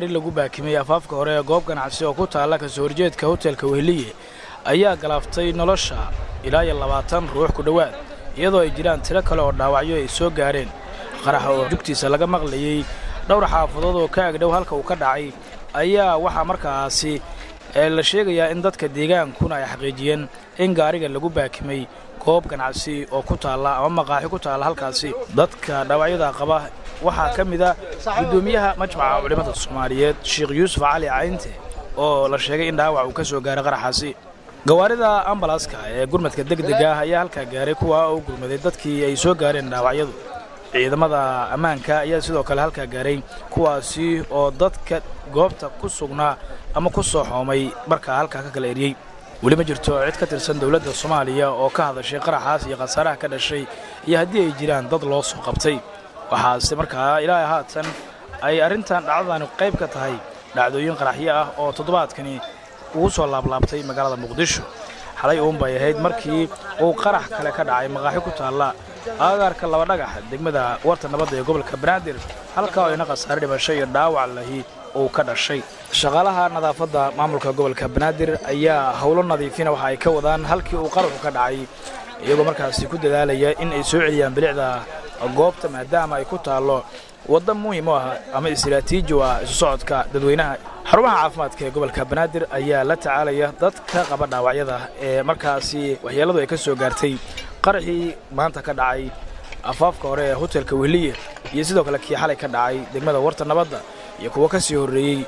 lagu baakimay afaafka hore ee goob ganacsi oo ku taala ka soo horjeedka hotelka Wehliye ayaa galaaftay nolosha ilaa 20 ruux ku dhawaad iyadoo ay jiraan tiro kale oo dhaawacyo ay soo gaareen qarax oo jugtiisa laga maqlayay dhowr xaafadood oo ka agdhow halka uu ka dhacay ayaa waxa markaasi la sheegayaa in dadka deegaankuna ay xaqiijiyeen in gaariga lagu baakimay goob ganacsi oo ku taala ama maqaaxi ku taala halkaasi dadka dhaawacyada qaba waxaa ka mid ah gudoomiyaha majmaca culimada Soomaaliyeed Sheekh Yuusuf Cali Caynte oo la sheegay in dhaawac uu ka soo gaaray qaraxaasi gawaarida ambalaska ee gurmadka degdega ah ayaa halka gaaray kuwa oo gurmaday dadkii ay soo gaareen dhaawacyadu ciidamada ammaanka ayaa sidoo kale halka gaaray kuwaasi oo dadka goobta ku sugnaa ama ku soo xoomay marka halka ka kala eriyay wali ma jirto cid ka tirsan dawladda Soomaaliya oo ka hadashay qaraxaas iyo khasaaraha ka dhashay iyo haddii ay jiraan dad loo soo qabtay waxaase markaa ilaa haatan ay arintan dhacdadan qayb ka tahay dhacdooyin qaraxyo ah oo toddobaadkani uu soo laablaabtay magaalada Muqdisho xalay bay ahayd markii uu qarax kale ka dhacay maqaaxi ku taala agaarka laba dhagax degmada warta nabadda ee gobolka Banaadir halka ay khasaare dhimasho iyo dhaawac lahi oo ka dhashay shaqaalaha nadaafadda maamulka gobolka Banaadir ayaa hawlo nadiifina waxa ay ka wadaan halkii uu qaraxu ka dhacay iyagoo markaasi ku dadaalaya in ay soo celiyaan bilicda goobta maadaama ay ku taalo waddo muhiim ah ama istiraatiiji ah isu socodka dadweynaha xarumaha caafimaadka ee gobolka Banaadir ayaa la tacaalaya dadka qaba dhaawacyada ee markaasi waxyeeladu ay ka soo gaartay qaraxii maanta ka dhacay afaafka hore ee hotelka Wehliye iyo sidoo kale kii xalay ka dhacay degmada warta nabadda iyo kuwa ka sii horeeyay